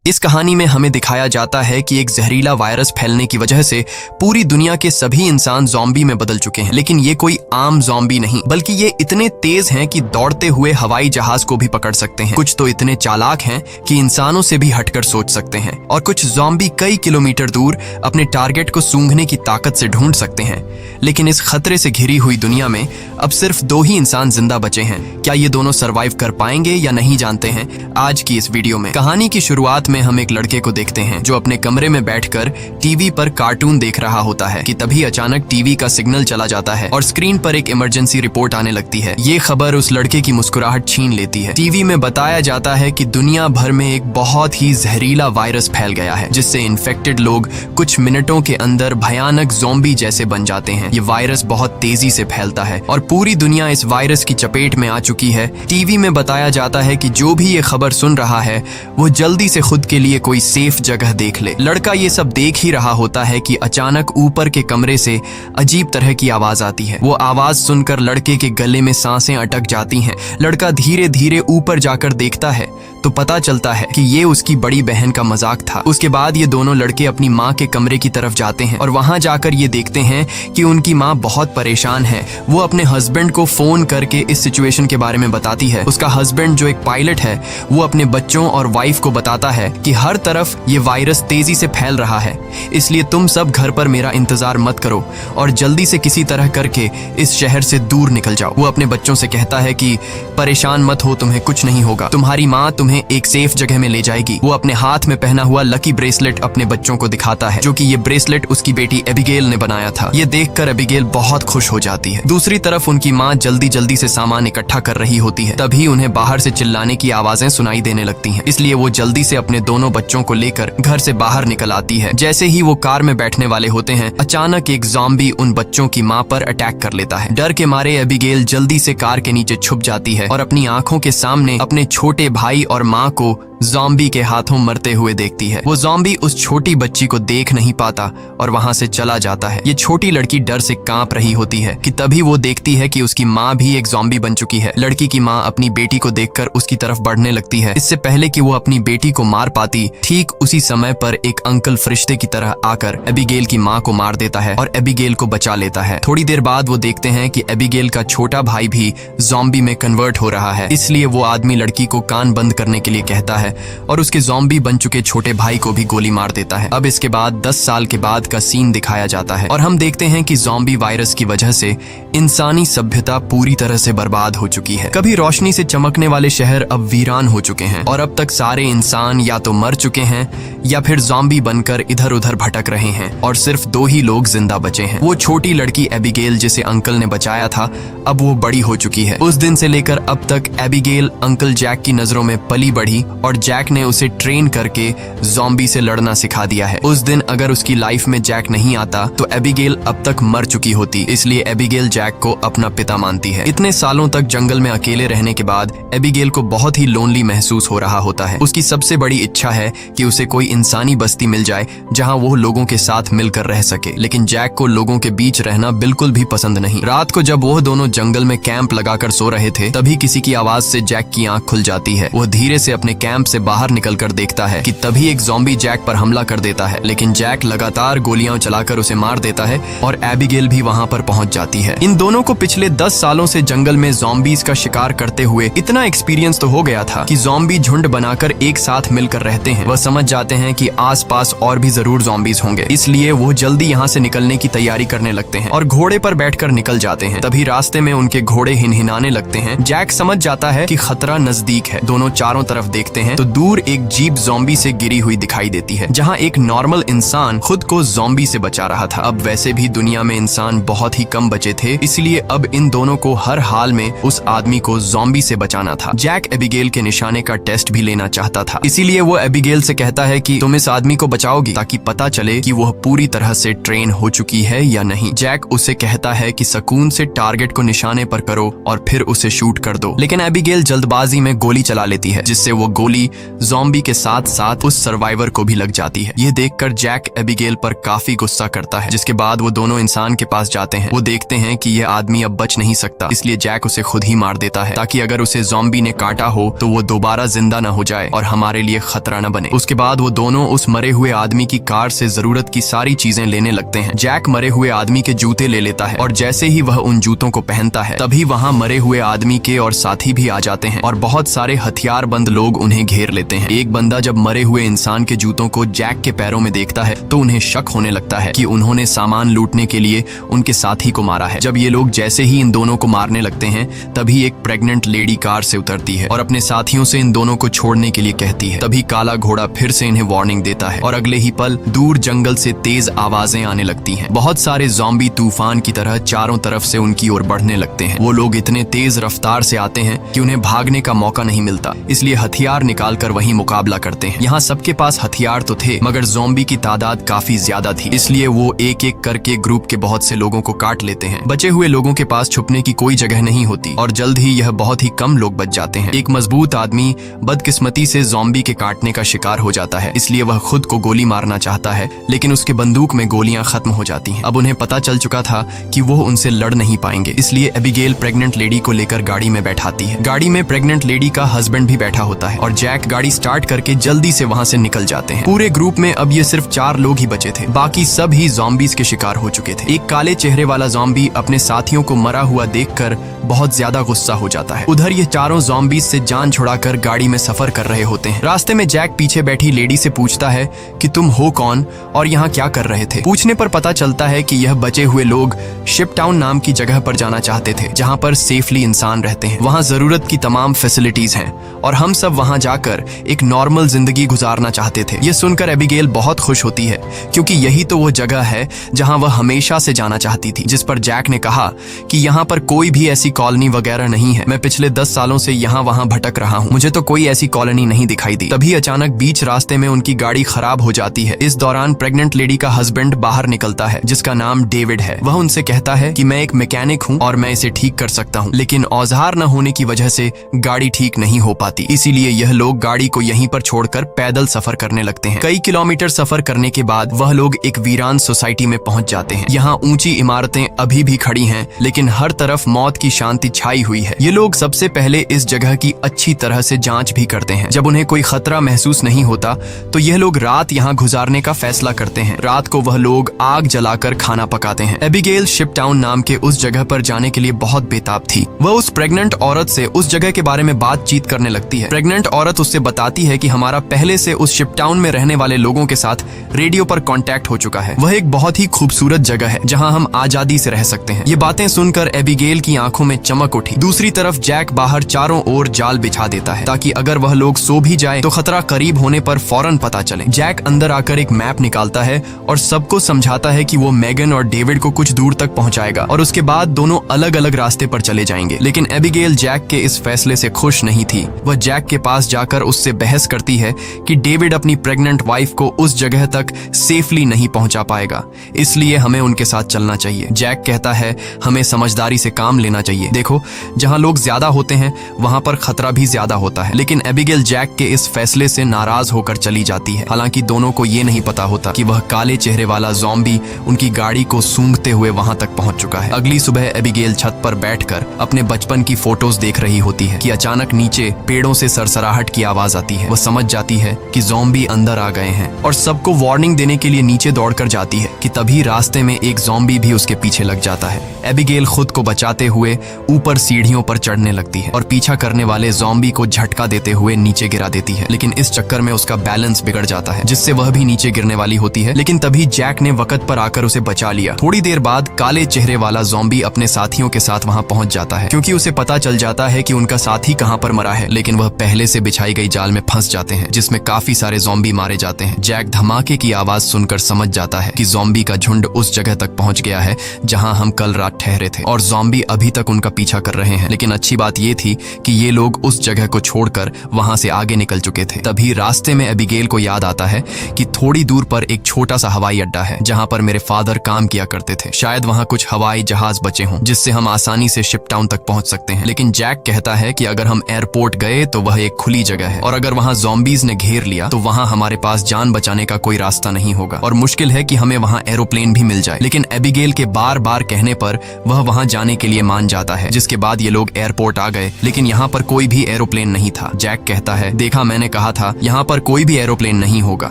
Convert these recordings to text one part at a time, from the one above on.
इस कहानी में हमें दिखाया जाता है कि एक जहरीला वायरस फैलने की वजह से पूरी दुनिया के सभी इंसान ज़ॉम्बी में बदल चुके हैं। लेकिन ये कोई आम ज़ॉम्बी नहीं, बल्कि ये इतने तेज हैं कि दौड़ते हुए हवाई जहाज को भी पकड़ सकते हैं। कुछ तो इतने चालाक हैं कि इंसानों से भी हटकर सोच सकते हैं, और कुछ ज़ॉम्बी कई किलोमीटर दूर अपने टारगेट को सूंघने की ताकत से ढूंढ सकते हैं। लेकिन इस खतरे से घिरी हुई दुनिया में अब सिर्फ 2 ही इंसान जिंदा बचे हैं। क्या ये दोनों सरवाइव कर पाएंगे या नहीं, जानते हैं आज की इस वीडियो में। कहानी की शुरुआत में हम एक लड़के को देखते हैं जो अपने कमरे में बैठकर टीवी पर कार्टून देख रहा होता है कि तभी अचानक टीवी का सिग्नल चला जाता है और स्क्रीन पर एक इमरजेंसी रिपोर्ट आने लगती है। ये खबर उस लड़के की मुस्कुराहट छीन लेती है। टीवी में बताया जाता है कि दुनिया भर में एक बहुत ही जहरीला वायरस फैल गया है, जिससे इन्फेक्टेड लोग कुछ मिनटों के अंदर भयानक ज़ॉम्बी जैसे बन जाते हैं। ये वायरस बहुत तेजी से फैलता है और पूरी दुनिया इस वायरस की चपेट में आ चुकी है। टीवी में बताया जाता है कि जो भी ये खबर सुन रहा है वो जल्दी से खुद के लिए कोई सेफ जगह देख ले। लड़का ये सब देख ही रहा होता है कि अचानक ऊपर के कमरे से अजीब तरह की आवाज आती है। वो आवाज सुनकर लड़के के गले में सांसें अटक जाती हैं। लड़का धीरे धीरे ऊपर जाकर देखता है तो पता चलता है कि ये उसकी बड़ी बहन का मजाक था। उसके बाद ये दोनों लड़के अपनी माँ के कमरे की तरफ जाते हैं और वहां जाकर ये देखते हैं कि उनकी माँ बहुत परेशान है। वो अपने हस्बैंड को फोन करके इस सिचुएशन के बारे में बताती है। उसका हस्बैंड जो एक पायलट है वो अपने बच्चों और वाइफ को बताता है कि हर तरफ ये वायरस तेजी से फैल रहा है, इसलिए तुम सब घर पर मेरा इंतजार मत करो और जल्दी से किसी तरह करके इस शहर से दूर निकल जाओ। वो अपने बच्चों से कहता है कि परेशान मत हो, तुम्हें कुछ नहीं होगा, तुम्हारी माँ तुम्हें एक सेफ जगह में ले जाएगी। वो अपने हाथ में पहना हुआ लकी ब्रेसलेट अपने बच्चों को दिखाता है, जो कि ये ब्रेसलेट उसकी बेटी एबिगेल ने बनाया था। ये देखकर एबिगेल बहुत खुश हो जाती है। दूसरी तरफ उनकी माँ जल्दी जल्दी से सामान इकट्ठा कर रही होती है। तभी उन्हें बाहर से चिल्लाने की आवाजें सुनाई देने लगती हैं, इसलिए वो जल्दी से अपने दोनों बच्चों को लेकर घर से बाहर निकल आती है। जैसे ही वो कार में बैठने वाले होते हैं, अचानक एक ज़ॉम्बी उन बच्चों की माँ पर अटैक कर लेता है। डर के मारे एबिगेल जल्दी से कार के नीचे छुप जाती है और अपनी आंखों के सामने अपने छोटे भाई और माँ को ज़ॉम्बी के हाथों मरते हुए देखती है। वो ज़ॉम्बी उस छोटी बच्ची को देख नहीं पाता और वहां से चला जाता है। ये छोटी लड़की डर से कांप रही होती है कि तभी वो देखती है कि उसकी माँ भी एक ज़ॉम्बी बन चुकी है। लड़की की माँ अपनी बेटी को देखकर उसकी तरफ बढ़ने लगती है। इससे पहले कि वो अपनी बेटी को मार पाती, ठीक उसी समय पर एक अंकल फरिश्ते की तरह आकर एबिगेल की माँ को मार देता है और एबिगेल को बचा लेता है। थोड़ी देर बाद वो देखते हैं कि एबिगेल का छोटा भाई भी ज़ॉम्बी में कन्वर्ट हो रहा है, इसलिए वो आदमी लड़की को कान बंद करने के लिए कहता है और उसके ज़ॉम्बी बन चुके छोटे भाई को भी गोली मार देता है। अब इसके बाद 10 साल के बाद का सीन दिखाया जाता है और हम देखते हैं कि ज़ॉम्बी वायरस की वजह से इंसानी सभ्यता पूरी तरह से बर्बाद हो चुकी है। कभी रोशनी से चमकने वाले शहर अब वीरान हो चुके हैं और अब तक सारे इंसान या तो मर चुके हैं या फिर ज़ॉम्बी बनकर इधर उधर भटक रहे हैं और सिर्फ 2 ही लोग जिंदा बचे हैं। वो छोटी लड़की एबिगेल जिसे अंकल ने बचाया था, अब वो बड़ी हो चुकी है। उस दिन से लेकर अब तक एबिगेल अंकल जैक की नजरों में पली बढ़ी और जैक ने उसे ट्रेन करके ज़ॉम्बी से लड़ना सिखा दिया है। उस दिन अगर उसकी लाइफ में जैक नहीं आता तो एबिगेल अब तक मर चुकी होती, इसलिए एबिगेल जैक को अपना पिता मानती है। इतने सालों तक जंगल में अकेले रहने के बाद एबिगेल को बहुत ही लोनली महसूस हो रहा होता है। उसकी सबसे बड़ी इच्छा है कि उसे कोई इंसानी बस्ती मिल जाए जहां वो लोगों के साथ मिलकर रह सके, लेकिन जैक को लोगों के बीच रहना बिल्कुल भी पसंद नहीं। रात को जब वो दोनों जंगल में कैंप लगाकर सो रहे थे, तभी किसी की आवाज से जैक की आंख खुल जाती है। वो धीरे से अपने कैंप से बाहर निकलकर देखता है कि तभी एक ज़ॉम्बी जैक पर हमला कर देता है, लेकिन जैक लगातार गोलियां चलाकर उसे मार देता है और एबिगेल भी वहां पर पहुंच जाती है। इन दोनों को पिछले 10 सालों से जंगल में ज़ॉम्बीज का शिकार करते हुए इतना एक्सपीरियंस तो हो गया था कि ज़ॉम्बी झुंड बनाकर एक साथ मिलकर रहते हैं। वह समझ जाते हैं कि आसपास और भी जरूर ज़ॉम्बीज होंगे, इसलिए वो जल्दी यहाँ से निकलने की तैयारी करने लगते हैं और घोड़े पर बैठकर निकल जाते हैं। तभी रास्ते में उनके घोड़े हिनहिनाने लगते हैं। जैक समझ जाता है कि खतरा नजदीक है। दोनों चारों तरफ देखते हैं तो दूर एक जीप ज़ॉम्बी से गिरी हुई दिखाई देती है, जहां एक नॉर्मल इंसान खुद को ज़ॉम्बी से बचा रहा था। अब वैसे भी दुनिया में इंसान बहुत ही कम बचे थे, इसलिए अब इन दोनों को हर हाल में उस आदमी को ज़ॉम्बी से बचाना था। जैक एबिगेल के निशाने का टेस्ट भी लेना चाहता था, इसीलिए वो एबिगेल से कहता है कि तुम इस आदमी को बचाओगी ताकि पता चले कि वह पूरी तरह से ट्रेन हो चुकी है या नहीं। जैक उसे कहता है कि सुकून से टारगेट को निशाने पर करो और फिर उसे शूट कर दो, लेकिन एबिगेल जल्दबाजी में गोली चला लेती है, जिससे वो गोली गोली ज़ॉम्बी के साथ साथ उस सर्वाइवर को भी लग जाती है। ये देखकर जैक एबिगेल पर काफी गुस्सा करता है, जिसके बाद वो दोनों इंसान के पास जाते हैं। वो देखते हैं कि ये आदमी अब बच नहीं सकता, इसलिए जैक उसे खुद ही मार देता है ताकि अगर उसे ज़ॉम्बी ने काटा हो तो वो दोबारा जिंदा न हो जाए और हमारे लिए खतरा न बने। उसके बाद वो दोनों उस मरे हुए आदमी की कार से जरूरत की सारी चीजें लेने लगते हैं। जैक मरे हुए आदमी के जूते ले लेता है और जैसे ही वह उन जूतों को पहनता है तभी वहाँ मरे हुए आदमी के और साथी भी आ जाते हैं और बहुत सारे हथियारबंद लोग उन्हें घेर लेते हैं। एक बंदा जब मरे हुए इंसान के जूतों को जैक के पैरों में देखता है तो उन्हें शक होने लगता है कि उन्होंने सामान लूटने के लिए उनके साथी को मारा है। जब ये लोग जैसे ही इन दोनों को मारने लगते हैं तभी एक प्रेग्नेंट लेडी कार से उतरती है और अपने साथियों से इन दोनों को छोड़ने के लिए कहती है। तभी काला घोड़ा फिर से इन्हें वार्निंग देता है और अगले ही पल दूर जंगल से तेज आवाजें आने लगती हैं। बहुत सारे ज़ॉम्बी तूफान की तरह चारों तरफ से उनकी ओर बढ़ने लगते हैं। वो लोग इतने तेज रफ्तार से आते हैं कि उन्हें भागने का मौका नहीं मिलता, इसलिए हथियार निकालकर वहीं मुकाबला करते हैं। यहाँ सबके पास हथियार तो थे मगर ज़ॉम्बी की तादाद काफी ज्यादा थी, इसलिए वो एक एक करके ग्रुप के बहुत से लोगों को काट लेते हैं। बचे हुए लोगों के पास छुपने की कोई जगह नहीं होती और जल्द ही यह बहुत ही कम लोग बच जाते हैं। एक मजबूत आदमी बदकिस्मती से ज़ॉम्बी के काटने का शिकार हो जाता है, इसलिए वह खुद को गोली मारना चाहता है लेकिन उसके बंदूक में गोलियां खत्म हो जाती हैं। अब उन्हें पता चल चुका था कि वो उनसे लड़ नहीं पाएंगे, इसलिए एबिगेल प्रेग्नेंट लेडी को लेकर गाड़ी में बैठाती है। गाड़ी में प्रेग्नेंट लेडी का हस्बैंड भी बैठा होता है और जैक गाड़ी स्टार्ट करके जल्दी से वहाँ से निकल जाते हैं। पूरे ग्रुप में अब ये सिर्फ 4 लोग ही बचे थे, बाकी सब ही ज़ॉम्बीज के शिकार हो चुके थे। एक काले चेहरे वाला ज़ॉम्बी अपने साथियों को मरा हुआ देखकर बहुत ज्यादा गुस्सा हो जाता है। उधर ये चारों ज़ॉम्बीज से जान छुड़ाकर गाड़ी में सफर कर रहे होते हैं। रास्ते में जैक पीछे बैठी लेडी से पूछता है कि तुम हो कौन और यहाँ क्या कर रहे थे। पूछने पर पता चलता है कि यह बचे हुए लोग शिप टाउन नाम की जगह पर जाना चाहते थे जहाँ पर सेफली इंसान रहते हैं। वहाँ जरूरत की तमाम फैसिलिटीज हैं और हम सब वहाँ जाकर एक नॉर्मल जिंदगी गुजारना चाहते थे। ये सुनकर एबिगेल बहुत खुश होती है क्योंकि यही तो वो जगह है जहाँ वह हमेशा से जाना चाहती थी। जिस पर जैक ने कहा कि यहाँ पर कोई भी ऐसी कॉलोनी वगैरह नहीं है, मैं पिछले 10 सालों से यहाँ वहाँ भटक रहा हूँ, मुझे तो कोई ऐसी कॉलोनी नहीं दिखाई दी। तभी अचानक बीच रास्ते में उनकी गाड़ी खराब हो जाती है। इस दौरान प्रेग्नेंट लेडी का हस्बैंड बाहर निकलता है जिसका नाम डेविड है। वह उनसे कहता है कि मैं एक मैकेनिक हूँ और मैं इसे ठीक कर सकता हूँ, लेकिन औजार न होने की वजह से गाड़ी ठीक नहीं हो पाती, इसीलिए यह लोग गाड़ी को यहीं पर छोड़कर पैदल सफर करने लगते हैं। कई किलोमीटर सफर करने के बाद वह लोग एक वीरान सोसाइटी में पहुंच जाते हैं। यहाँ ऊंची इमारतें अभी भी खड़ी हैं लेकिन हर तरफ मौत की शांति छाई हुई है। ये लोग सबसे पहले इस जगह की अच्छी तरह से जांच भी करते हैं। जब उन्हें कोई खतरा महसूस नहीं होता तो यह लोग रात यहाँ गुजारने का फैसला करते हैं। रात को वह लोग आग जलाकर खाना पकाते हैं। एबिगेल शिप टाउन नाम के उस जगह पर जाने के लिए बहुत बेताब थी। वह उस प्रेग्नेंट औरत से उस जगह के बारे में बातचीत करने लगती है। प्रेग्नेंट औरत उससे बताती है कि हमारा पहले से उस शिप टाउन में रहने वाले लोगों के साथ रेडियो पर कांटेक्ट हो चुका है। वह एक बहुत ही खूबसूरत जगह है जहां हम आजादी से रह सकते हैं। ये बातें सुनकर एबिगेल की आंखों में चमक उठी। दूसरी तरफ जैक बाहर चारों ओर जाल बिछा देता है ताकि अगर वह लोग सो भी जाए तो खतरा करीब होने पर फौरन पता चले। जैक अंदर आकर एक मैप निकालता है और सबको समझाता है कि वो मेगन और डेविड को कुछ दूर तक पहुंचाएगा और उसके बाद दोनों अलग अलग रास्ते पर चले जाएंगे। लेकिन एबिगेल जैक के इस फैसले से खुश नहीं थी। वह जैक के पास जाकर उससे बहस करती है कि डेविड अपनी प्रेग्नेंट वाइफ को उस जगह तक सेफली नहीं पहुंचा पाएगा, इसलिए हमें उनके साथ चलना चाहिए। जैक कहता है हमें समझदारी से काम लेना चाहिए। देखो, जहां लोग ज्यादा होते हैं वहां पर खतरा भी ज्यादा होता है। लेकिन एबिगेल जैक के इस फैसले से नाराज होकर चली जाती है। हालांकि दोनों को ये नहीं पता होता कि वह काले चेहरे वाला ज़ॉम्बी उनकी गाड़ी को सूंघते हुए वहां तक पहुंच चुका है। अगली सुबह एबिगेल छत पर बैठकर अपने बचपन की फोटोज देख रही होती है कि अचानक नीचे पेड़ों से सरसराहट की आवाज आती है। वह समझ जाती है कि ज़ॉम्बी अंदर आ गए हैं और सबको वार्निंग देने के लिए नीचे दौड़कर जाती है कि तभी रास्ते में एक ज़ॉम्बी भी उसके पीछे लग जाता है। एबिगेल खुद को बचाते हुए ऊपर सीढ़ियों पर चढ़ने लगती है और पीछा करने वाले ज़ॉम्बी को झटका देते हुए नीचे गिरा देती है। लेकिन इस चक्कर में उसका बैलेंस बिगड़ जाता है जिससे वह भी नीचे गिरने वाली होती है। लेकिन तभी जैक ने वक्त पर आकर उसे बचा लिया। थोड़ी देर बाद काले चेहरे वाला ज़ॉम्बी अपने साथियों के साथ वहां पहुंच जाता है क्योंकि उसे पता चल जाता है कि उनका साथी कहां पर मरा है। लेकिन वह पहले से बिछाई गई जाल में फंस जाते हैं जिसमें काफी सारे ज़ॉम्बी मारे जाते हैं। जैक धमाके की आवाज सुनकर समझ जाता है कि ज़ॉम्बी का झुंड उस जगह तक पहुंच गया है जहां हम कल रात ठहरे थे और ज़ॉम्बी अभी तक उनका पीछा कर रहे हैं। लेकिन अच्छी बात ये थी कि ये लोग उस जगह को छोड़कर वहां से आगे निकल चुके थे। तभी रास्ते में एबिगेल को याद आता है कि थोड़ी दूर पर एक छोटा सा हवाई अड्डा है जहां पर मेरे फादर काम किया करते थे। शायद वहां कुछ हवाई जहाज बचे हों जिससे हम आसानी से शिप टाउन तक पहुंच सकते हैं। लेकिन जैक कहता है कि अगर हम एयरपोर्ट गए तो वह एक खुली जगह जगह है और अगर वहाँ ज़ॉम्बीज ने घेर लिया तो वहाँ हमारे पास जान बचाने का कोई रास्ता नहीं होगा और मुश्किल है कि हमें वहाँ एरोप्लेन भी मिल जाए। लेकिन एबिगेल के बार बार कहने पर वह वहाँ जाने के लिए मान जाता है, जिसके बाद ये लोग एयरपोर्ट आ गए, लेकिन यहाँ पर कोई भी एरोप्लेन नहीं था। जैक कहता है, देखा, मैंने कहा था यहाँ पर कोई भी एरोप्लेन नहीं होगा।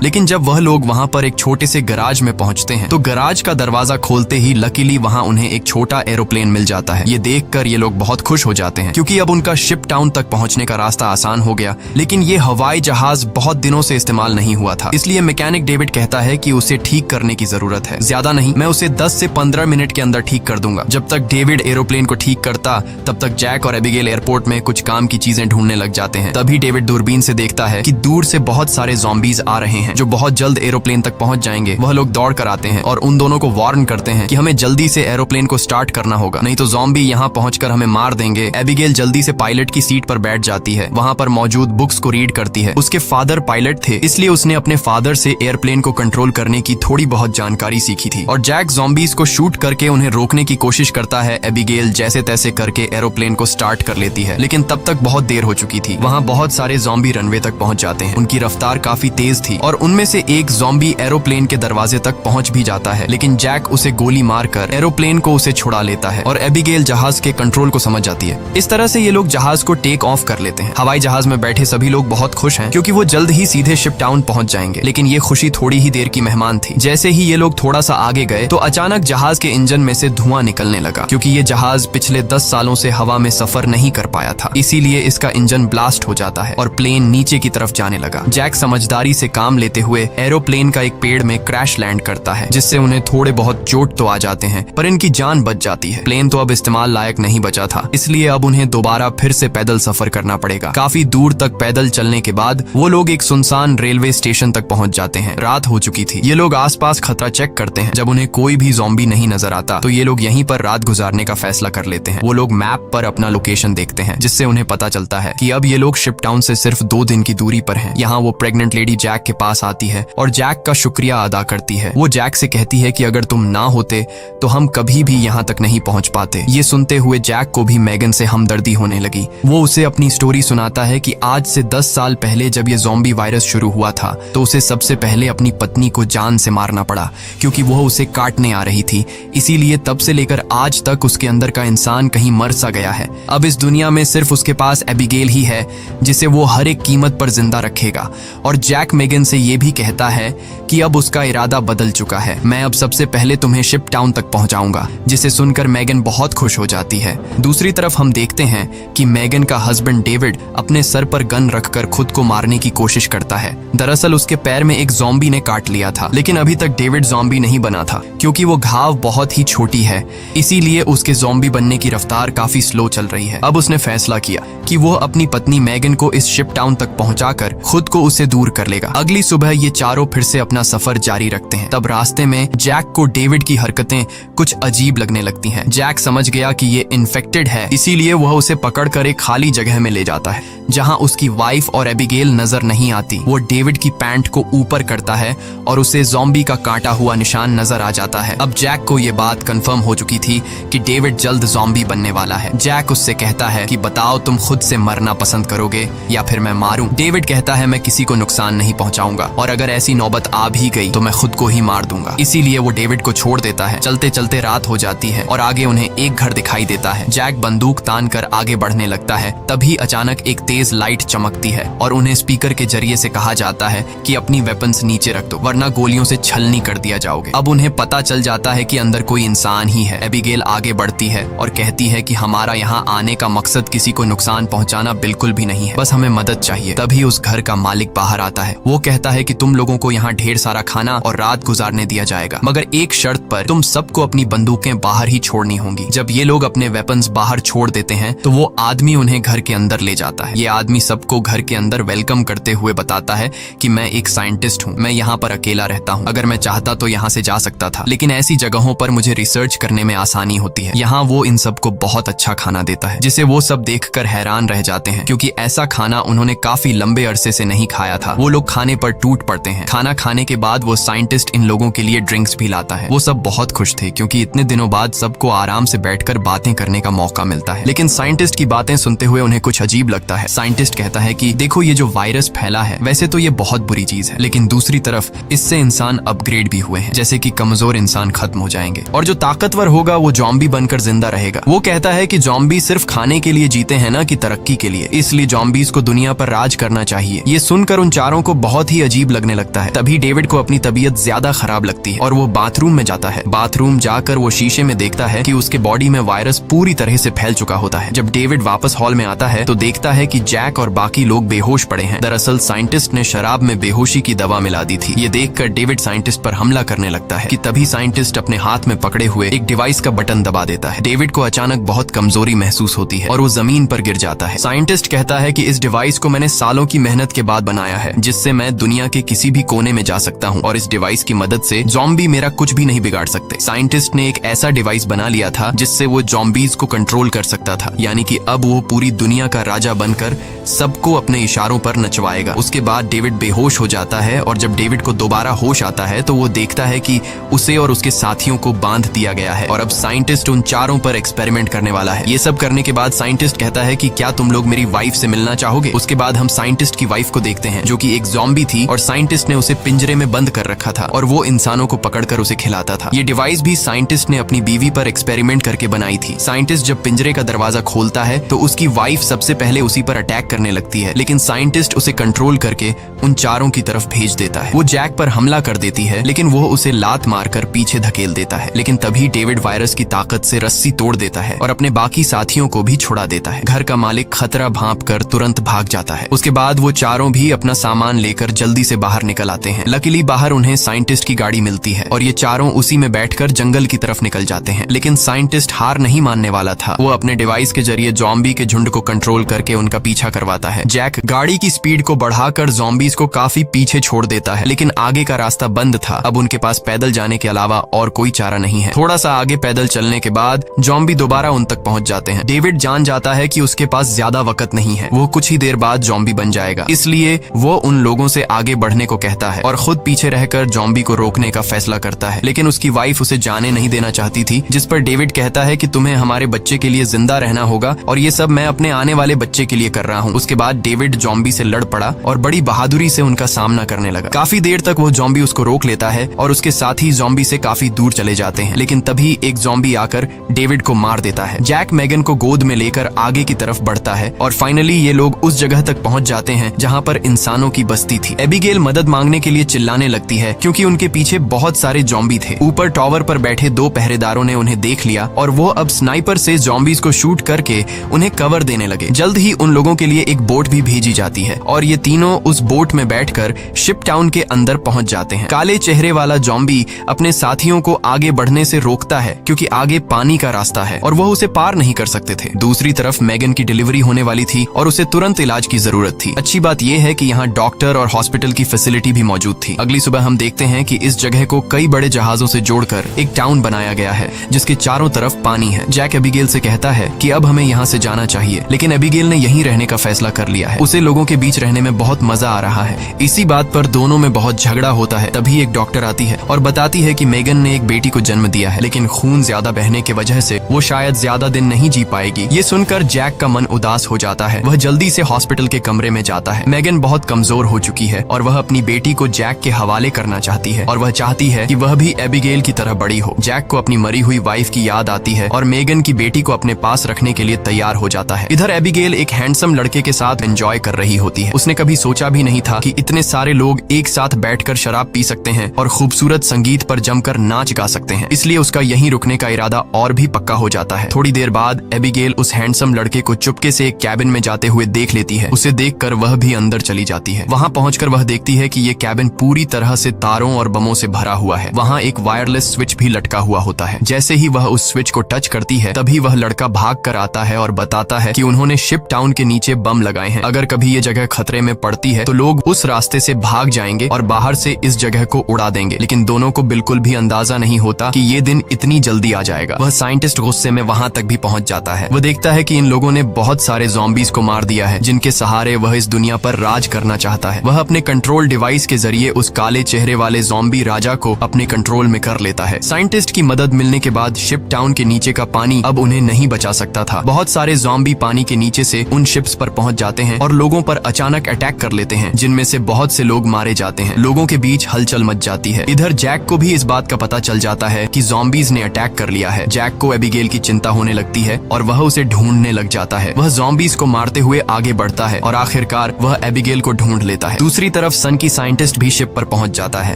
लेकिन जब वह लोग वहाँ पर एक छोटे से गराज में पहुँचते हैं तो गराज का दरवाजा खोलते ही लकीली वहाँ उन्हें एक छोटा एरोप्लेन मिल जाता है। ये देखकर ये लोग बहुत खुश हो जाते हैं क्योंकि अब उनका शिप टाउन तक पहुँचने का रास्ता आसान हो गया। लेकिन ये हवाई जहाज बहुत दिनों से इस्तेमाल नहीं हुआ था, इसलिए मैकेनिक डेविड कहता है कि उसे ठीक करने की जरूरत है। ज्यादा नहीं, मैं उसे 10 से 15 मिनट के अंदर ठीक कर दूंगा। जब तक डेविड एरोप्लेन को ठीक करता तब तक जैक और एबिगेल एयरपोर्ट में कुछ काम की चीजें ढूंढने लग जाते हैं। तभी डेविड दूरबीन से देखता है कि दूर से बहुत सारे ज़ॉम्बीज आ रहे हैं जो बहुत जल्द एरोप्लेन तक पहुंच जाएंगे। वह लोग दौड़ कर आते हैं और उन दोनों को वार्न करते हैं कि हमें जल्दी से एरोप्लेन को स्टार्ट करना होगा, नहीं तो ज़ॉम्बी यहाँ पहुंचकर हमें मार देंगे। एबिगेल जल्दी से पायलट की सीट पर बैठ जाती है, वहाँ पर मौजूद बुक्स को रीड करती है। उसके फादर पायलट थे, इसलिए उसने अपने फादर से एयरप्लेन को कंट्रोल करने की थोड़ी बहुत जानकारी सीखी थी। और जैक ज़ॉम्बीज को शूट करके उन्हें रोकने की कोशिश करता है। एबिगेल जैसे तैसे करके एरोप्लेन को स्टार्ट कर लेती है, लेकिन तब तक बहुत देर हो चुकी थी। वहाँ बहुत सारे ज़ॉम्बी रनवे तक पहुंच जाते हैं। उनकी रफ्तार काफी तेज थी और उनमें से एक ज़ॉम्बी एरोप्लेन के दरवाजे तक पहुंच भी जाता है, लेकिन जैक उसे गोली मारकर एरोप्लेन को उसे छुड़ा लेता है और एबिगेल जहाज के कंट्रोल को समझ जाती है। इस तरह से ये लोग जहाज को टेक ऑफ कर लेते हैं। हवाई जहाज में बैठे सभी लोग बहुत खुश हैं क्योंकि वो जल्द ही सीधे शिप टाउन पहुंच जाएंगे। लेकिन ये खुशी थोड़ी ही देर की मेहमान थी। जैसे ही ये लोग थोड़ा सा आगे गए तो अचानक जहाज के इंजन में से धुआं निकलने लगा क्योंकि ये जहाज पिछले 10 सालों से हवा में सफर नहीं कर पाया था, इसीलिए इसका इंजन ब्लास्ट हो जाता है और प्लेन नीचे की तरफ जाने लगा। जैक समझदारी से काम लेते हुए एरोप्लेन का एक पेड़ में क्रैश लैंड करता है, जिससे उन्हें थोड़े बहुत चोट तो आ जाते हैं पर इनकी जान बच जाती है। प्लेन तो अब इस्तेमाल लायक नहीं बचा था, इसलिए अब उन्हें दोबारा फिर से पैदल सफर करना पड़ेगा। काफी दूर तक पैदल चलने के बाद वो लोग एक सुनसान रेलवे स्टेशन तक पहुंच जाते हैं। रात हो चुकी थी। ये लोग आसपास खतरा चेक करते हैं। जब उन्हें कोई भी ज़ॉम्बी नहीं नजर आता तो ये लोग यहीं पर रात गुजारने का फैसला कर लेते हैं। वो लोग मैप पर अपना लोकेशन देखते हैं, जिससे उन्हें पता चलता है कि अब ये लोग शिप टाउन से सिर्फ 2 दिन की दूरी पर हैं। यहाँ वो प्रेग्नेंट लेडी जैक के पास आती है और जैक का शुक्रिया अदा करती है। वो जैक से कहती है कि अगर तुम ना होते तो हम कभी भी यहाँ तक नहीं पहुँच पाते। ये सुनते हुए जैक को भी मैगन से हमदर्दी होने लगी। वो उसे अपनी स्टोरी सुनाता है कि आज से 10 साल पहले जब ये ज़ॉम्बी वायरस शुरू हुआ था तो उसे सबसे पहले अपनी पत्नी को जान से मारना पड़ा क्योंकि वो उसे काटने आ रही थी। इसीलिए तब से लेकर आज तक उसके अंदर का इंसान कहीं मर सा गया है। अब इस दुनिया में सिर्फ उसके पास एबिगेल ही है जिसे वो हर एक कीमत पर जिंदा रखेगा। और जैक मैगन से ये भी कहता है कि अब उसका इरादा बदल चुका है। मैं अब सबसे पहले तुम्हें शिप टाउन तक पहुंचाऊंगा, जिसे सुनकर मैगन बहुत खुश हो जाती है। दूसरी तरफ हम देखते हैं कि मैगन का हस्बैंड डेविड अपने सर पर गन रखकर खुद को मारने की कोशिश करता है। दरअसल उसके पैर में एक ज़ॉम्बी ने काट लिया था, लेकिन अभी तक डेविड ज़ॉम्बी नहीं बना था क्योंकि वो घाव बहुत ही छोटी है, इसीलिए उसके ज़ॉम्बी बनने की रफ्तार काफी स्लो चल रही है। अब उसने फैसला किया कि वो अपनी पत्नी मैगन को इस शिप टाउन तक पहुंचाकर खुद को उससे दूर कर लेगा। अगली सुबह ये चारों फिर से अपना सफर जारी रखते हैं। तब रास्ते में जैक को डेविड की हरकतें कुछ अजीब लगने लगती हैं। जैक समझ गया कि ये इन्फेक्टेड है, इसीलिए वह उसे पकड़कर एक खाली जगह में ले जाता है जहां उसकी वाइफ और एबिगेल नजर नहीं आती। वो डेविड की पैंट को ऊपर करता है और उसे ज़ॉम्बी का काटा हुआ निशान नजर आ जाता है। अब जैक को ये बात कंफर्म हो चुकी थी कि डेविड जल्द ज़ॉम्बी बनने वाला है। जैक उससे कहता है कि बताओ तुम खुद से मरना पसंद करोगे या फिर मैं मारूं। डेविड कहता है मैं किसी को नुकसान नहीं पहुंचाऊंगा और अगर ऐसी नौबत आ भी गई तो मैं खुद को ही मार दूंगा। इसीलिए वो डेविड को छोड़ देता है। चलते चलते रात हो जाती है और आगे उन्हें एक घर दिखाई देता है। जैक बंदूक तान कर आगे बढ़ने लगता है। तभी अचानक एक तेज लाइट चमकती है और उन्हें स्पीकर के जरिए से कहा जाता है कि अपनी वेपन्स नीचे रख दो वरना गोलियों से छलनी कर दिया जाओगे। अब उन्हें पता चल जाता है कि अंदर कोई इंसान ही है। एबिगेल आगे बढ़ती है और कहती है कि हमारा यहाँ आने का मकसद किसी को नुकसान पहुँचाना बिल्कुल भी नहीं है, बस हमें मदद चाहिए। तभी उस घर का मालिक बाहर आता है। वो कहता है कि तुम लोगों को यहाँ ढेर सारा खाना और रात गुजारने दिया जाएगा, मगर एक शर्त पर, तुम सबको अपनी बंदूकें बाहर ही छोड़नी होंगी। जब ये लोग अपने वेपन्स बाहर छोड़ देते हैं तो वो आदमी उन्हें घर के अंदर ले जाता है। ये आदमी सबको घर के अंदर वेलकम करते हुए बताता है कि मैं एक साइंटिस्ट हूँ, मैं यहाँ पर अकेला रहता हूँ, अगर मैं चाहता तो यहाँ से जा सकता था, लेकिन ऐसी जगहों पर मुझे रिसर्च करने में आसानी होती है। यहाँ वो इन सबको बहुत अच्छा खाना देता है जिसे वो सब देखकर हैरान रह जाते हैं क्योंकि ऐसा खाना उन्होंने काफी लंबे अरसे से नहीं खाया था। वो लोग खाने पर टूट पड़ते हैं। खाना खाने के बाद वो साइंटिस्ट इन लोगों के लिए ड्रिंक्स भी लाता है। वो सब बहुत खुश थे क्योंकि इतने दिनों बाद सबको आराम से बैठकर बातें करने का मौका मिलता है। लेकिन साइंटिस्ट की बातें सुनते हुए उन्हें कुछ अजीब लगता है। साइंटिस्ट कहता है कि देखो ये जो वायरस फैला है वैसे तो ये बहुत बुरी चीज है, लेकिन दूसरी तरफ इससे इंसान अपग्रेड भी हुए हैं, जैसे कि कमजोर इंसान खत्म हो जाएंगे और जो ताकतवर होगा वो जॉम्बी बनकर जिंदा रहेगा। वो कहता है कि जॉम्बी सिर्फ खाने के लिए जीते हैं ना कि तरक्की के लिए, इसलिए जॉम्बीज को दुनिया पर राज करना चाहिए। ये सुनकर उन चारों को बहुत ही अजीब लगने लगता है। तभी डेविड को अपनी तबीयत ज्यादा खराब लगती है और वो बाथरूम में जाता है। बाथरूम जाकर वो शीशे में देखता है कि उसके बॉडी में वायरस पूरी तरह से फैल चुका होता है। जब डेविड वापस हॉल में आता है तो देखता है कि जैक और बाकी लोग बेहोश पड़े हैं। दरअसल साइंटिस्ट ने शराब में बेहोशी की दवा मिला दी थी। ये देखकर डेविड साइंटिस्ट पर हमला करने लगता है कि तभी साइंटिस्ट अपने हाथ में पकड़े हुए एक डिवाइस का बटन दबा देता है। डेविड को अचानक बहुत कमजोरी महसूस होती है और वो जमीन पर गिर जाता है। साइंटिस्ट कहता है कि इस डिवाइस को मैंने सालों की मेहनत के बाद बनाया है, जिससे मैं दुनिया के किसी भी कोने में जा सकता हूँ और इस डिवाइस की मदद से ज़ॉम्बी मेरा कुछ भी नहीं बिगाड़ सकते। साइंटिस्ट ने एक ऐसा डिवाइस बना लिया था जिससे वो ज़ॉम्बीज को कंट्रोल कर सकता था, यानी कि अब वो पूरी दुनिया का राजा बनकर सबको अपने इशारों पर नचवाएगा। उसके बाद डेविड बेहोश हो जाता है और जब डेविड को दोबारा होश आता है तो वो देखता है कि उसे और उसके साथियों को बांध दिया गया है और अब साइंटिस्ट उन चारों पर एक्सपेरिमेंट करने वाला है। ये सब करने के बाद साइंटिस्ट कहता है कि क्या तुम लोग मेरी वाइफ से मिलना चाहोगे। उसके बाद हम साइंटिस्ट की वाइफ को देखते हैं जो कि एक ज़ॉम्बी थी और साइंटिस्ट ने उसे पिंजरे में बंद कर रखा था और वो इंसानों को पकड़कर उसे खिलाता था। ये डिवाइस भी साइंटिस्ट ने अपनी बीवी पर एक्सपेरिमेंट करके बनाई थी। साइंटिस्ट जब पिंजरे का दरवाजा खोलता है तो उसकी वाइफ सबसे पहले उसी पर अटैक करने लगती है, लेकिन साइंटिस्ट उसे कंट्रोल करके उन चारों की तरफ भेज देता है। वो जैक पर हमला कर देती है, लेकिन वो उसे लात मारकर पीछे धकेल देता है। लेकिन तभी डेविड वायरस की ताकत से रस्सी तोड़ देता है और अपने बाकी साथियों को भी छुड़ा देता है। घर का मालिक खतरा भांपकर तुरंत भाग जाता है। उसके बाद वो चारों भी अपना सामान लेकर जल्दी से बाहर निकल आते हैं। लकीली बाहर उन्हें साइंटिस्ट की गाड़ी मिलती है और ये चारों उसी में बैठकर जंगल की तरफ निकल जाते हैं। लेकिन साइंटिस्ट हार नहीं मानने वाला था। वो अपने डिवाइस के जरिए ज़ॉम्बी के झुंड को कंट्रोल करके उनका पीछा करवाता है। जैक गाड़ी की स्पीड को बढ़ाकर ज़ॉम्बीज को काफी पीछे छोड़ देता है, लेकिन आगे का रास्ता बंद था। अब उनके पास पैदल जाने के अलावा और कोई चारा नहीं है। थोड़ा सा आगे पैदल चलने के बाद ज़ॉम्बी दोबारा उन तक पहुंच जाते हैं। डेविड जान जाता है कि उसके पास ज्यादा वक्त नहीं है, वो कुछ ही देर बाद ज़ॉम्बी बन जाएगा, इसलिए वो उन लोगों से आगे बढ़ने को कहता है और खुद पीछे रहकर ज़ॉम्बी को रोकने का फैसला करता है। लेकिन उसकी वाइफ उसे जाने नहीं देना चाहती थी, जिस पर डेविड कहता है कि तुम्हें हमारे बच्चे के लिए जिंदा रहना होगा और ये सब मैं अपने आने वाले बच्चे के लिए कर रहा हूँ। उसके बाद डेविड ज़ॉम्बी से लड़ पड़ा और बड़ी बहादुरी से उनका सामना करने लगा। काफी देर तक वो ज़ॉम्बी उसको रोक लेता है और उसके साथी ज़ॉम्बी से काफी दूर चले जाते हैं, लेकिन तभी एक ज़ॉम्बी आकर डेविड को मार देता है। जैक मेगन को गोद में लेकर आगे की तरफ बढ़ता है और फाइनली ये लोग उस जगह तक पहुंच जाते हैं जहां पर इंसानों की बस्ती थी। एबिगेल मदद मांगने के लिए चिल्लाने लगती है क्योंकि उनके पीछे बहुत सारे ज़ॉम्बी थे। ऊपर टावर पर बैठे 2 पहरेदारों ने उन्हें देख लिया और वो अब स्नाइपर से ज़ॉम्बीज को शूट करके उन्हें कवर देने लगे। जल्द ही उन लोगों के लिए एक बोट भी भेजी जाती है और ये तीनों उस बोट में बैठकर शिप टाउन के अंदर पहुंच जाते हैं। काले चेहरे वाला ज़ॉम्बी अपने साथियों को आगे बढ़ने से रोकता है क्योंकि आगे पानी का रास्ता है और वह उसे पार नहीं कर सकते थे। दूसरी तरफ मेगन की डिलीवरी होने वाली थी और उसे तुरंत इलाज की जरूरत थी। अच्छी बात यह है कि यहाँ डॉक्टर और हॉस्पिटल की फैसिलिटी भी मौजूद थी। अगली सुबह हम देखते हैं कि इस जगह को कई बड़े जहाजों से जोड़कर एक टाउन बनाया गया है जिसके चारों तरफ पानी है। जैक एबिगेल से कहता है कि अब हमें यहाँ से जाना चाहिए, लेकिन एबिगेल ने यहीं रहने का फैसला कर लिया है। उसे लोगों के बीच रहने में बहुत मजा आ रहा है। इसी बात पर दोनों में बहुत झगड़ा होता है। तभी एक डॉक्टर आती है और बताती है कि मेगन ने एक बेटी को जन्म दिया है, लेकिन खून ज्यादा बहने की वजह से वो शायद ज्यादा दिन नहीं जी पाएगी। ये सुनकर जैक का मन उदास हो जाता है। वह जल्दी से हॉस्पिटल के कमरे में जाता है। मेगन बहुत कमजोर हो चुकी है और वह अपनी बेटी को जैक के हवाले करना चाहती है और वह चाहती है कि वह भी एबिगेल की तरह बड़ी हो। जैक को अपनी मरी हुई वाइफ की याद आती है और मेगन की बेटी को अपने पास रखने के लिए तैयार हो जाता है। इधर एबिगेल एक हैंडसम लड़के के साथ एंजॉय कर रही होती है। उसने कभी सोचा भी नहीं था कि इतने सारे लोग एक साथ बैठकर शराब पी सकते हैं और खूबसूरत संगीत पर जमकर नाच गा सकते हैं, इसलिए उसका यहीं रुकने का इरादा और भी पक्का हो जाता है। थोड़ी देर बाद एबिगेल उस हैंडसम लड़के को चुपके से एक कैबिन में जाते हुए देख लेती है। उसे देखकर वह भी अंदर चली जाती है। वहां पहुंचकर वह देखती है कि ये कैबिन पूरी तरह से तारों और बमों से भरा हुआ है। वहां एक वायरलेस स्विच भी लटका हुआ होता है। जैसे ही वह उस स्विच को टच करती है तभी वह लड़का भाग कर आता है और बताता है कि उन्होंने शिप टाउन के नीचे बम लगाए हैं। अगर कभी ये जगह खतरे में पड़ती है तो लोग उस रास्ते से भाग जाएंगे और बाहर से इस जगह को उड़ा देंगे। लेकिन दोनों को बिल्कुल भी अंदाजा नहीं होता कि ये दिन इतनी जल्दी आ जाएगा। वह साइंटिस्ट गुस्से में वहां तक भी पहुंच जाता है। वह देखता है कि इन लोगों ने बहुत सारे ज़ॉम्बीज को मार दिया है जिनके सहारे वह इस दुनिया पर राज करना चाहता है। वह अपने कंट्रोल डिवाइस के जरिए उस काले चेहरे वाले ज़ॉम्बी राजा को अपने कंट्रोल में कर लेता है। साइंटिस्ट की मदद मिलने के बाद शिप टाउन के नीचे का पानी अब उन्हें नहीं बचा सकता था। बहुत सारे ज़ॉम्बी पानी के नीचे से उन शिप्स पर पहुंच जाते हैं और लोगों पर अचानक अटैक कर लेते हैं, जिनमें से बहुत से लोग मारे जाते हैं। लोगों के बीच हलचल मच जाती है। इधर जैक को भी इस बात का पता चल जाता है कि ज़ॉम्बीज़ ने अटैक कर लिया है। जैक को एबिगेल की चिंता होने लगती है और वह उसे ढूंढने लग जाता है। वह ज़ॉम्बीज़ को मारते हुए आगे बढ़ता है और आखिरकार वह एबिगेल को ढूंढ लेता है। दूसरी तरफ सन की साइंटिस्ट भी शिप पर पहुंच जाता है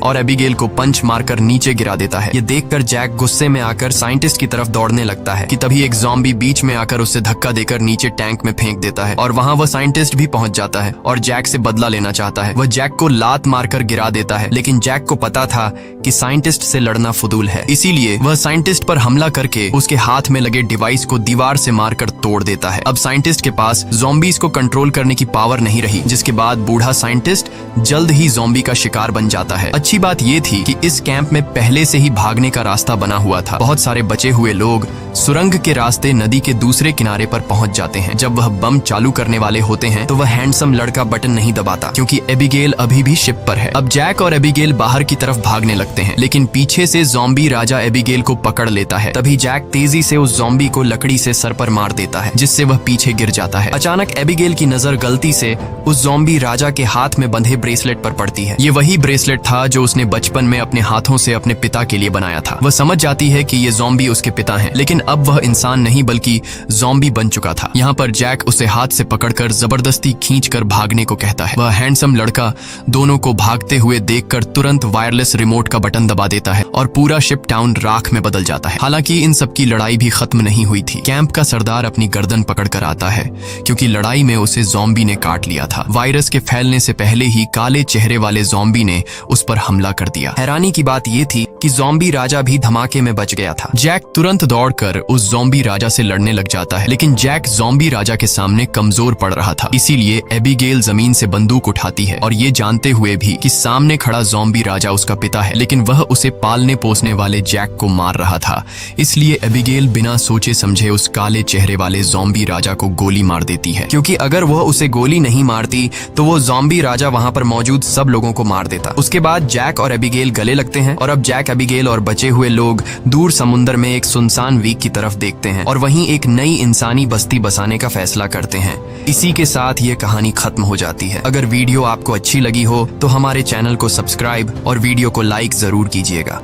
और एबिगेल को पंच मारकर नीचे गिरा देता है। ये देखकर जैक गुस्से में आकर साइंटिस्ट की तरफ दौड़ने लगता है कि तभी एक ज़ॉम्बी बीच में आकर उसे धक्का देकर नीचे टैंक में फेंक देता है और वहाँ वह साइंटिस्ट भी पहुंच जाता है और जैक से बदला लेना चाहता है। वह जैक को लात मारकर गिरा देता है, लेकिन जैक को पता था कि साइंटिस्ट से लड़ना फुदूल है, इसीलिए वह साइंटिस्ट पर हमला करके उसके हाथ में लगे डिवाइस को दीवार से मारकर तोड़ देता है। अब साइंटिस्ट के पास ज़ॉम्बीज़ को कंट्रोल करने की पावर नहीं रही, जिसके बाद बूढ़ा साइंटिस्ट जल्द ही ज़ॉम्बी का शिकार बन जाता है। अच्छी बात यह थी कि इस कैंप में पहले से ही भागने का रास्ता बना हुआ था। बहुत सारे बचे हुए लोग सुरंग के रास्ते नदी के दूसरे किनारे पर पहुंच जाते हैं। जब वह बम चालू करने वाले होते हैं तो वह हैंडसम लड़का बटन नहीं दबाता, क्योंकि एबिगेल अभी भी शिप पर है। अब जैक और एबिगेल बाहर की तरफ भागने लगते हैं, लेकिन पीछे से ज़ॉम्बी राजा एबिगेल को पकड़ लेता है। तभी जैक तेजी से उस ज़ॉम्बी को लकड़ी से सर पर मार देता है, जिससे वह पीछे गिर जाता है। अचानक एबिगेल की नजर गलती से उस ज़ॉम्बी राजा के हाथ में बंधे ब्रेसलेट पर पड़ती है। ये वही ब्रेसलेट था जो उसने बचपन में अपने हाथों से अपने पिता के लिए बनाया था। वह समझ जाती है कि ये ज़ॉम्बी उसके पिता हैं, लेकिन अब वह इंसान नहीं बल्कि ज़ॉम्बी बन चुका था। यहाँ पर जैक उसे हाथ से पकड़कर जबरदस्ती खींचकर भागने को कहता है। वह हैंडसम लड़का दोनों को भागते हुए देखकर तुरंत वायरलेस रिमोट का बटन दबा देता है और पूरा शिप टाउन राख में बदल जाता है। हालांकि इन सब की लड़ाई भी खत्म नहीं हुई थी। कैंप का सरदार अपनी गर्दन पकड़कर आता है, क्योंकि लड़ाई में उसे ज़ॉम्बी ने काट लिया था। वायरस के फैलने से पहले ही काले चेहरे वाले ज़ॉम्बी ने उस पर हमला कर दिया। हैरानी की बात यह थी कि ज़ॉम्बी राजा भी धमाके में बच गया था। जैक तुरंत दौड़कर उस ज़ॉम्बी राजा से लड़ने लग जाता है, लेकिन जैक ज़ॉम्बी राजा के सामने कमजोर पड़ रहा था। इसीलिए एबिगेल जमीन से बंदूक उठाती है और ये जानते हुए भी कि सामने खड़ा ज़ॉम्बी राजा उसका पिता है, लेकिन वह उसे पालने पोसने वाले जैक को मार रहा था। इसलिए एबिगेल बिना सोचे समझे उस काले चेहरे वाले ज़ॉम्बी राजा को गोली मार देती है, क्योंकि अगर वह उसे गोली नहीं मारती तो वो ज़ॉम्बी राजा वहां पर मौजूद सब लोगों को मार देता। उसके बाद जैक और एबिगेल गले लगते हैं और अब जैक, एबिगेल और बचे हुए लोग दूर समुद्र में एक सुनसान द्वीप की तरफ देखते हैं और वहीं एक नई इंसानी बस्ती बसाने का फैसला करते हैं। इसी के साथ ये कहानी खत्म हो जाती है। अगर वीडियो आपको अच्छी लगी हो तो हमारे चैनल को सब्सक्राइब और वीडियो को लाइक जरूर कीजिएगा।